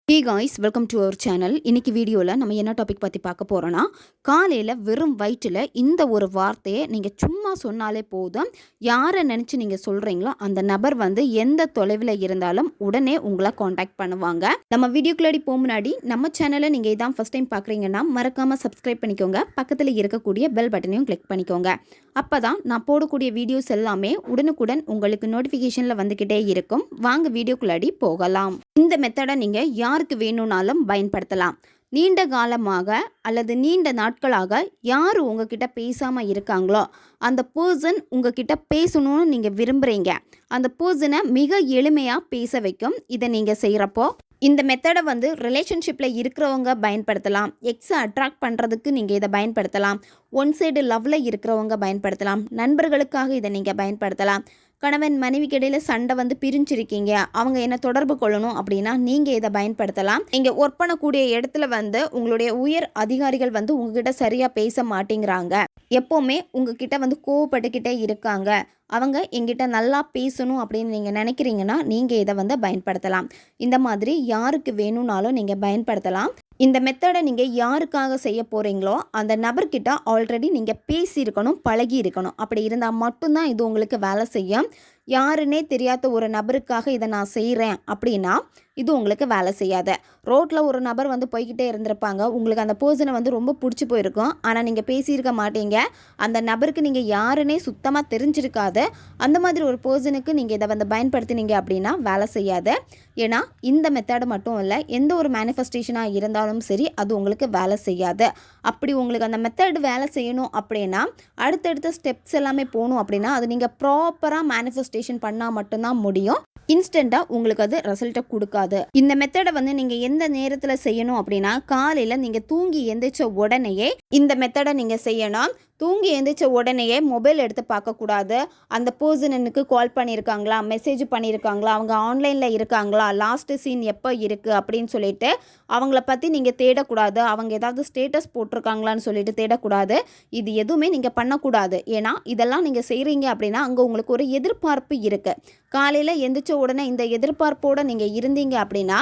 Hey guys, welcome to our channel. இன்னைக்கு வீடியோவில் நம்ம என்ன டாபிக் பற்றி பார்க்க போகிறோன்னா, காலையில் வெறும் வயிற்றில் இந்த ஒரு வார்த்தையை நீங்கள் சும்மா சொன்னாலே போதும். யாரை நினச்சி நீங்கள் சொல்கிறீங்களோ அந்த நபர் வந்து எந்த தொலைவில் இருந்தாலும் உடனே உங்களை காண்டாக்ட் பண்ணுவாங்க. நம்ம வீடியோக்குள்ளாடி போக முன்னாடி நம்ம சேனலை நீங்கள் இதான் ஃபஸ்ட் டைம் பார்க்குறீங்கன்னா மறக்காமல் சப்ஸ்கிரைப் பண்ணிக்கோங்க. பக்கத்தில் இருக்கக்கூடிய பெல் பட்டனையும் கிளிக் பண்ணிக்கோங்க. அப்போ தான் நான் போடக்கூடிய வீடியோஸ் எல்லாமே உடனுக்குடன் உங்களுக்கு நோட்டிஃபிகேஷனில் வந்துக்கிட்டே இருக்கும். வாங்க வீடியோக்குள்ளாடி போகலாம். இந்த மெத்தடை நீங்கள் யாருக்கு வேணும்னாலும் பயன்படுத்தலாம். நீண்ட காலமாக அல்லது நீண்ட நாட்களாக யார் உங்ககிட்ட பேசாமல் இருக்காங்களோ அந்த பர்சன் உங்ககிட்ட பேசணும்னு நீங்கள் விரும்புகிறீங்க. அந்த பர்சனை மிக எளிமையாக பேச வைக்கும். இதை நீங்கள் செய்கிறப்போ இந்த மெத்தடை வந்து ரிலேஷன்ஷிப்பில் இருக்கிறவங்க பயன்படுத்தலாம். எக்ஸை அட்ராக்ட் பண்ணுறதுக்கு நீங்கள் இதை பயன்படுத்தலாம். ஒன் சைடு லவ்வில் இருக்கிறவங்க பயன்படுத்தலாம். நண்பர்களுக்காக இதை நீங்கள் பயன்படுத்தலாம். கணவன் மனைவிக்கு இடையில் சண்டை வந்து பிரிஞ்சிருக்கீங்க, அவங்க என்ன தொடர்பு கொள்ளணும் அப்படின்னா நீங்கள் இதை பயன்படுத்தலாம். நீங்கள் ஒர்க் பண்ணக்கூடிய இடத்துல வந்து உங்களுடைய உயர் அதிகாரிகள் வந்து உங்ககிட்ட சரியாக பேச மாட்டேங்கிறாங்க, எப்போவுமே உங்ககிட்ட வந்து கோவப்பட்டுக்கிட்டே இருக்காங்க, அவங்க எங்கிட்ட நல்லா பேசணும் அப்படின்னு நீங்கள் நினைக்கிறீங்கன்னா நீங்கள் இதை வந்து பயன்படுத்தலாம். இந்த மாதிரி யாருக்கு வேணும்னாலும் நீங்கள் பயன்படுத்தலாம். இந்த மெத்தடை நீங்கள் யாருக்காக செய்ய போகிறீங்களோ அந்த நபர்கிட்ட ஆல்ரெடி நீங்கள் பேசியிருக்கணும், பழகி இருக்கணும். அப்படி இருந்தால் மட்டும்தான் இது உங்களுக்கு வேலை செய்யும். யாருன்னே தெரியாத ஒரு நபருக்காக இதை நான் செய்கிறேன் அப்படின்னா இது உங்களுக்கு வேலை செய்யாத. ரோட்டில் ஒரு நபர் வந்து போய்கிட்டே இருந்திருப்பாங்க, உங்களுக்கு அந்த பர்சனை வந்து ரொம்ப பிடிச்சி போயிருக்கும், ஆனால் நீங்கள் பேசியிருக்க மாட்டீங்க. அந்த நபருக்கு நீங்கள் யாருன்னே சுத்தமாக தெரிஞ்சிருக்காது. அந்த மாதிரி ஒரு பர்சனுக்கு நீங்கள் இதை வந்து பயன்படுத்தினீங்க அப்படின்னா வேலை செய்யாது. ஏன்னா இந்த மெத்தடு மட்டும் இல்லை, எந்த ஒரு மேனிஃபெஸ்டேஷனாக இருந்தாலும் சரி அது உங்களுக்கு வேலை செய்யாது. அப்படி உங்களுக்கு அந்த மெத்தடு வேலை செய்யணும் அப்படின்னா அடுத்தடுத்த ஸ்டெப்ஸ் எல்லாமே போகணும் அப்படின்னா அது நீங்கள் ப்ராப்பராக மேனிஃபெஸ்டேஷன் பண்ணால் மட்டும்தான் முடியும். இன்ஸ்டண்ட்டாக உங்களுக்கு அது ரிசல்ட்டை கொடுக்காது. இந்த மெத்தடை வந்து நீங்கள் எந்த நேரத்தில் செய்யணும் அப்படின்னா காலையில் நீங்கள் தூங்கி எந்திரிச்ச உடனேயே இந்த மெத்தடை நீங்கள் செய்யணும். தூங்கி எழுந்திரிச்ச உடனேயே மொபைல் எடுத்து பார்க்கக்கூடாது. அந்த பர்சனுக்கு கால் பண்ணியிருக்காங்களா, மெசேஜ் பண்ணியிருக்காங்களா, அவங்க ஆன்லைனில் இருக்காங்களா, லாஸ்ட்டு சீன் எப்போ இருக்குது அப்படின்னு சொல்லிட்டு அவங்கள பற்றி நீங்கள் தேடக்கூடாது. அவங்க ஏதாவது ஸ்டேட்டஸ் போட்டிருக்காங்களான்னு சொல்லிட்டு தேடக்கூடாது. இது எதுவுமே நீங்கள் பண்ணக்கூடாது. ஏன்னா இதெல்லாம் நீங்கள் செய்கிறீங்க அப்படின்னா அங்கே உங்களுக்கு ஒரு எதிர்பார்ப்பு இருக்குது. காலையில் எந்திரிச்ச உடனே இந்த எதிர்பார்ப்போடு நீங்கள் இருந்தீங்க அப்படின்னா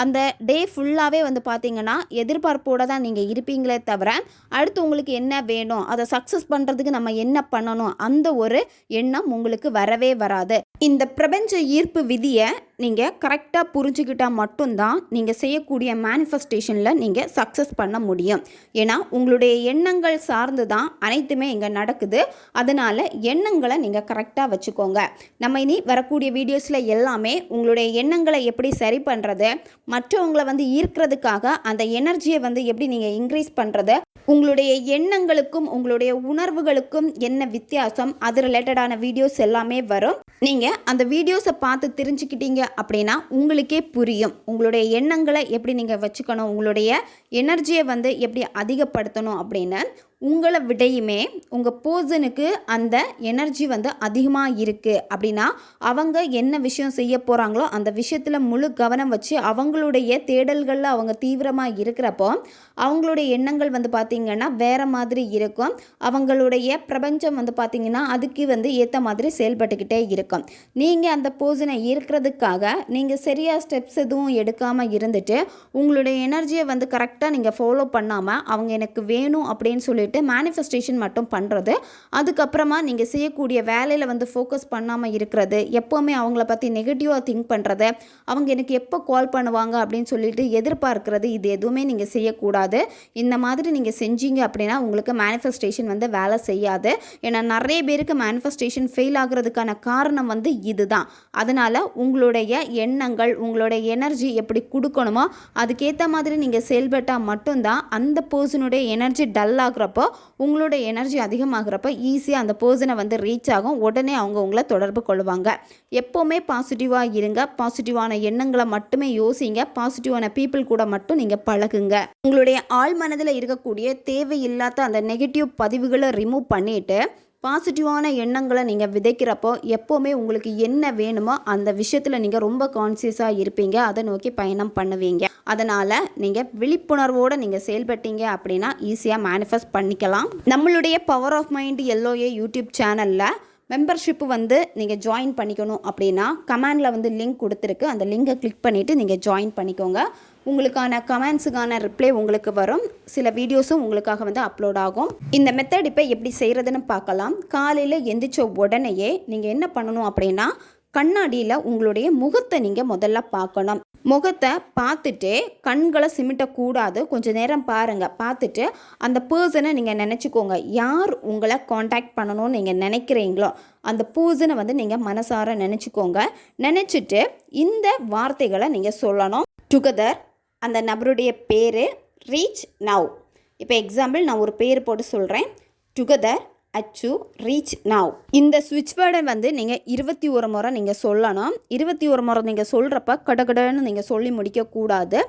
அந்த டே ஃபுல்லாகவே வந்து பார்த்தீங்கன்னா எதிர்பார்ப்போடு தான் நீங்கள் இருப்பீங்களே தவிர அடுத்து உங்களுக்கு என்ன வேணும், அதை சக்ஸஸ் பண்ணுறதுக்கு நம்ம என்ன பண்ணணும், அந்த ஒரு எண்ணம் உங்களுக்கு வரவே வராது. இந்த பிரபஞ்ச ஈர்ப்பு விதியை நீங்கள் கரெக்டாக புரிஞ்சுக்கிட்டால் மட்டும்தான் நீங்கள் செய்யக்கூடிய மேனிஃபெஸ்டேஷனில் நீங்கள் சக்ஸஸ் பண்ண முடியும். ஏன்னா உங்களுடைய எண்ணங்கள் சார்ந்து தான் அனைத்துமே இங்கே நடக்குது. அதனால் எண்ணங்களை நீங்கள் கரெக்டாக வச்சுக்கோங்க. நம்ம இனி வரக்கூடிய வீடியோஸில் எல்லாமே உங்களுடைய எண்ணங்களை எப்படி சரி பண்ணுறது, மற்றவங்களை வந்து ஈர்க்கிறதுக்காக அந்த எனர்ஜியை வந்து எப்படி நீங்கள் இன்க்ரீஸ் பண்ணுறது, உங்களுடைய எண்ணங்களுக்கும் உங்களுடைய உணர்வுகளுக்கும் என்ன வித்தியாசம், அது ரிலேட்டடான வீடியோஸ் எல்லாமே வரும். நீங்கள் அந்த வீடியோஸை பார்த்து தெரிஞ்சுக்கிட்டீங்க அப்படின்னா உங்களுக்கே புரியும் உங்களுடைய எண்ணங்களை எப்படி நீங்கள் வச்சுக்கணும், உங்களுடைய எனர்ஜியை வந்து எப்படி அதிகப்படுத்தணும் அப்படின்னு. உங்களை விடையுமே உங்கள் பர்சனுக்கு அந்த எனர்ஜி வந்து அதிகமாக இருக்குது அப்படின்னா அவங்க என்ன விஷயம் செய்ய போகிறாங்களோ அந்த விஷயத்தில் முழு கவனம் வச்சு அவங்களுடைய தேடல்களில் அவங்க தீவிரமாக இருக்கிறப்போ அவங்களுடைய எண்ணங்கள் வந்து பார்த்திங்கன்னா வேறு மாதிரி இருக்கும். அவங்களுடைய பிரபஞ்சம் வந்து பார்த்திங்கன்னா அதுக்கு வந்து ஏற்ற மாதிரி செயல்பட்டுக்கிட்டே இருக்கும். நீங்கள் அந்த பர்சனை ஈர்க்கிறதுக்காக நீங்கள் சரியாக ஸ்டெப்ஸ் எதுவும் எடுக்காமல் இருந்துட்டு உங்களுடைய எனர்ஜியை வந்து கரெக்டாக நீங்கள் ஃபாலோ பண்ணாமல் அவங்க எனக்கு வேணும் அப்படின்னு சொல்லிட்டு மேனிஃபெஸ்டேஷன் மட்டும் பண்ணுறது, அதுக்கப்புறமா நீங்கள் செய்யக்கூடிய வேலையில் வந்து ஃபோக்கஸ் பண்ணாமல் இருக்கிறது, எப்போவுமே அவங்கள பற்றி நெகட்டிவாக திங்க் பண்ணுறது, அவங்க எனக்கு எப்போ கால் பண்ணுவாங்க அப்படின்னு சொல்லிட்டு எதிர்பார்க்கிறது, இது எதுவுமே நீங்கள் செய்யக்கூடாது. இந்த மாதிரி நீங்கள் செஞ்சீங்க அப்படின்னா உங்களுக்கு மேனிஃபெஸ்டேஷன் வந்து வேலை செய்யாது. ஏன்னா நிறைய பேருக்கு மேனிஃபெஸ்டேஷன் ஃபெயில் ஆகிறதுக்கான காரணம் வந்து இதுதான். அதனால் உங்களுடைய எண்ணங்கள் உங்களுடைய எனர்ஜி எப்படி கொடுக்கணுமோ அதுக்கேற்ற மாதிரி நீங்கள் செயல்பட்டால் மட்டும்தான் அந்த பர்சனுடைய எனர்ஜி டல் ஆகுறப்போ உங்களோட எனர்ஜி அதிகமாகிறப்ப ஈஸியாக அந்த பர்சனை வந்து ரீச் ஆகும். உடனே அவங்க உங்களை தொடர்பு கொள்வாங்க. எப்போவுமே பாசிட்டிவாக இருங்க. பாசிட்டிவான எண்ணங்களை மட்டுமே யோசிங்க. பாசிட்டிவான பீப்புள் கூட மட்டும் நீங்கள் பழகுங்க. உங்களுடைய ஆழ் மனதில் இருக்கக்கூடிய தேவையில்லாத அந்த நெகட்டிவ் பதிவுகளை ரிமூவ் பண்ணிவிட்டு பாசிட்டிவான எண்ணங்களை நீங்கள் விதைக்கிறப்போ எப்போவுமே உங்களுக்கு என்ன வேணுமோ அந்த விஷயத்தில் நீங்கள் ரொம்ப கான்சியஸாக இருப்பீங்க. அதை நோக்கி பயணம் பண்ணுவீங்க. அதனால் நீங்கள் விழிப்புணர்வோடு நீங்கள் செயல்பட்டீங்க அப்படின்னா ஈஸியாக மேனிஃபெஸ்ட் பண்ணிக்கலாம். நம்மளுடைய power of mind LOA YouTube சேனலில் மெம்பர்ஷிப்பு வந்து நீங்கள் ஜாயின் பண்ணிக்கணும் அப்படின்னா கமெண்டில் வந்து லிங்க் கொடுத்துருக்கு. அந்த லிங்கை கிளிக் பண்ணிவிட்டு நீங்கள் ஜாயின் பண்ணிக்கோங்க. உங்களுக்கான கமெண்ட்ஸுக்கான ரிப்ளை உங்களுக்கு வரும். சில வீடியோஸும் உங்களுக்காக வந்து அப்லோட் ஆகும். இந்த மெத்தட் இப்போ எப்படி செய்கிறதுன்னு பார்க்கலாம். காலையில் எந்திரிச்ச உடனேயே நீங்கள் என்ன பண்ணணும் அப்படின்னா, கண்ணாடியில் உங்களுடைய முகத்தை நீங்கள் முதல்ல பார்க்கணும். முகத்தை பார்த்துட்டு கண்களை சிமிட்டக்கூடாது. கொஞ்சம் நேரம் பாருங்கள். பார்த்துட்டு அந்த பர்சனை நீங்கள் நினச்சிக்கோங்க. யார் உங்களை காண்டாக்ட் பண்ணணும்னு நீங்கள் நினைக்கிறீங்களோ அந்த பர்சனை வந்து நீங்கள் மனசார நினச்சிக்கோங்க. நினச்சிட்டு இந்த வார்த்தைகளை நீங்கள் சொல்லணும். டுகெதர், அந்த நபருடைய பேர், ரீச் நவ். இப்போ எக்ஸாம்பிள் நான் ஒரு பேர் போட்டு சொல்கிறேன். டுகெதர் அச்சு ரீச் நவ். இந்த ஸ்விட்ச் வேர்டை வந்து நீங்கள் 21 முறை நீங்கள் சொல்லணும். 21 முறை நீங்கள் சொல்கிறப்ப கடகடன்னு நீங்கள் சொல்லி முடிக்கக்கூடாது.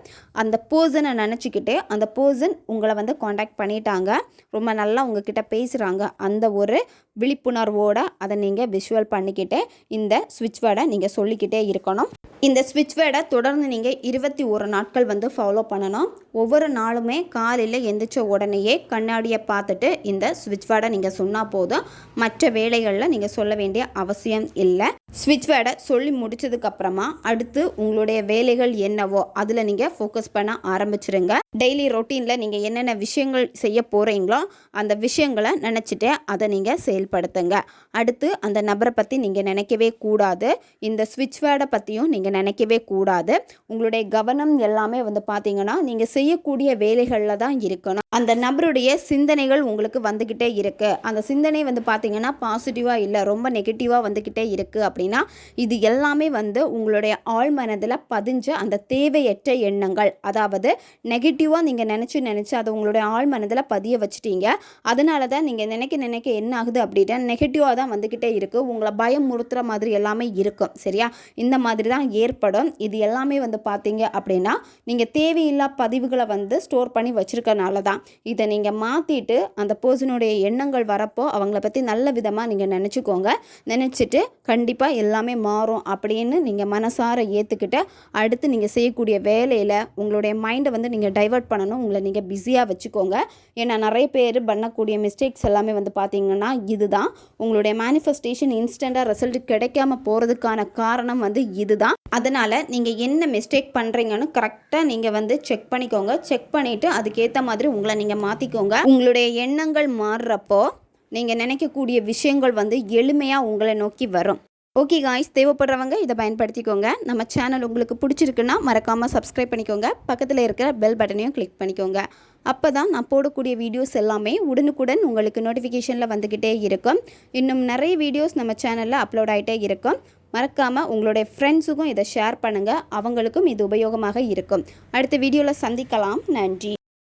அந்த பர்சனை நினச்சிக்கிட்டு அந்த பர்சன் உங்களை வந்து காண்டாக்ட் பண்ணிட்டாங்க, ரொம்ப நல்லா உங்ககிட்ட பேசுகிறாங்க, அந்த ஒரு விழிப்புணர்வோடு அதை நீங்கள் விஷுவல் பண்ணிக்கிட்டு இந்த ஸ்விட்ச் வேர்டை நீங்கள் சொல்லிக்கிட்டே இருக்கணும். இந்த ஸ்விட்ச் வேர்டை தொடர்ந்து நீங்கள் 21 நாட்கள் வந்து ஃபாலோ பண்ணணும். ஒவ்வொரு நாளுமே காலையில் எந்திரிச்ச உடனேயே கண்ணாடியை பார்த்துட்டு இந்த ஸ்விட்ச் வேர்டை நீங்கள் சொன்னால் போதும். மற்ற வேலைகளில் நீங்கள் சொல்ல வேண்டிய அவசியம் இல்லை. ஸ்விட்ச் வேர்டை சொல்லி முடிச்சதுக்கப்புறமா அடுத்து உங்களுடைய வேலைகள் என்னவோ அதில் நீங்கள் ஃபோக்கஸ் பண்ண ஆரம்பிச்சிருங்க. டெய்லி ரொட்டீனில் நீங்கள் என்னென்ன விஷயங்கள் செய்ய போகிறீங்களோ அந்த விஷயங்களை நினச்சிட்டு அதை நீங்கள் செயல்படுத்துங்க. அடுத்து அந்த நபரை பற்றி நீங்கள் நினைக்கவே கூடாது. இந்த ஸ்விட்ச் வேர்டை பற்றியும் நீங்கள் நினைக்கவே கூடாது. உங்களுடைய கவனம் எல்லாமே வந்து பார்த்தீங்கன்னா நீங்கள் செய்யக்கூடிய வேலைகளில் தான் இருக்கணும். அந்த நபருடைய சிந்தனைகள் உங்களுக்கு வந்துக்கிட்டே இருக்குது. அந்த சிந்தனை வந்து பார்த்தீங்கன்னா பாசிட்டிவாக இல்லை, ரொம்ப நெகட்டிவாக வந்துக்கிட்டே இருக்குது அப்படின்னா இது எல்லாமே வந்து உங்களுடைய ஆழ் மனதில் பதிஞ்ச அந்த தேவையற்ற எண்ணங்கள். அதாவது நெகட்டிவாக நீங்கள் நினச்சி அதை உங்களுடைய ஆழ் மனதில் பதிய வச்சுட்டீங்க. அதனால தான் நீங்கள் நினைக்க என்ன ஆகுது அப்படின்னா நெகட்டிவாக தான் வந்துக்கிட்டே இருக்குது. உங்களை பயமுறுத்துகிற மாதிரி எல்லாமே இருக்கும். சரியா? இந்த மாதிரி தான் ஏற்படும். இது எல்லாமே வந்து பார்த்தீங்க அப்படின்னா நீங்கள் தேவையில்லா பதிவுகளை வந்து ஸ்டோர் பண்ணி வச்சுருக்கனால தான். இதை நீங்கள் மாற்றிட்டு அந்த பர்சனுடைய எண்ணங்கள் வரப்போ அவங்கள பற்றி நல்ல விதமாக நீங்கள் நினச்சிக்கோங்க. நினச்சிட்டு கண்டிப்பாக எல்லாமே மாறும் அப்படின்னு நீங்கள் மனசார ஏற்றுக்கிட்டு அடுத்து நீங்கள் செய்யக்கூடிய வேலையில் உங்களுடைய மைண்டை வந்து நீங்கள் டைவர்ட் பண்ணணும். உங்களை நீங்கள் பிஸியாக வச்சுக்கோங்க. ஏன்னா நிறைய பேர் பண்ணக்கூடிய மிஸ்டேக்ஸ் எல்லாமே வந்து பார்த்தீங்கன்னா இதுதான். உங்களுடைய மேனிஃபெஸ்டேஷன் இன்ஸ்டண்ட்டாக ரிசல்ட் கிடைக்காம போகிறதுக்கான காரணம் வந்து இதுதான். அதனால் நீங்கள் என்ன மிஸ்டேக் பண்ணுறீங்கன்னு கரெக்டாக நீங்கள் வந்து செக் பண்ணிக்கோங்க. செக் பண்ணிவிட்டு அதுக்கேற்ற மாதிரி உங்களை நீங்கள் மாற்றிக்கோங்க. உங்களுடைய எண்ணங்கள் மாறுறப்போ நீங்கள் நினைக்கக்கூடிய விஷயங்கள் வந்து எளிமையாக உங்களை நோக்கி வரும். ஓகே காய்ஸ், தேவைப்படுறவங்க இதை பயன்படுத்திக்கோங்க. நம்ம சேனல் உங்களுக்கு பிடிச்சிருக்குன்னா மறக்காமல் சப்ஸ்கிரைப் பண்ணிக்கோங்க. பக்கத்தில் இருக்கிற பெல் பட்டனையும் கிளிக் பண்ணிக்கோங்க. அப்போ தான் நான் போடக்கூடிய வீடியோஸ் எல்லாமே உடனுக்குடன் உங்களுக்கு நோட்டிஃபிகேஷனில் வந்துக்கிட்டே இருக்கும். இன்னும் நிறைய வீடியோஸ் நம்ம சேனலில் அப்லோட் ஆகிட்டே இருக்கும். மறக்காமல் உங்களுடைய ஃப்ரெண்ட்ஸுக்கும் இதை ஷேர் பண்ணுங்கள். அவங்களுக்கும் இது உபயோகமாக இருக்கும். அடுத்த வீடியோவில் சந்திக்கலாம். நன்றி.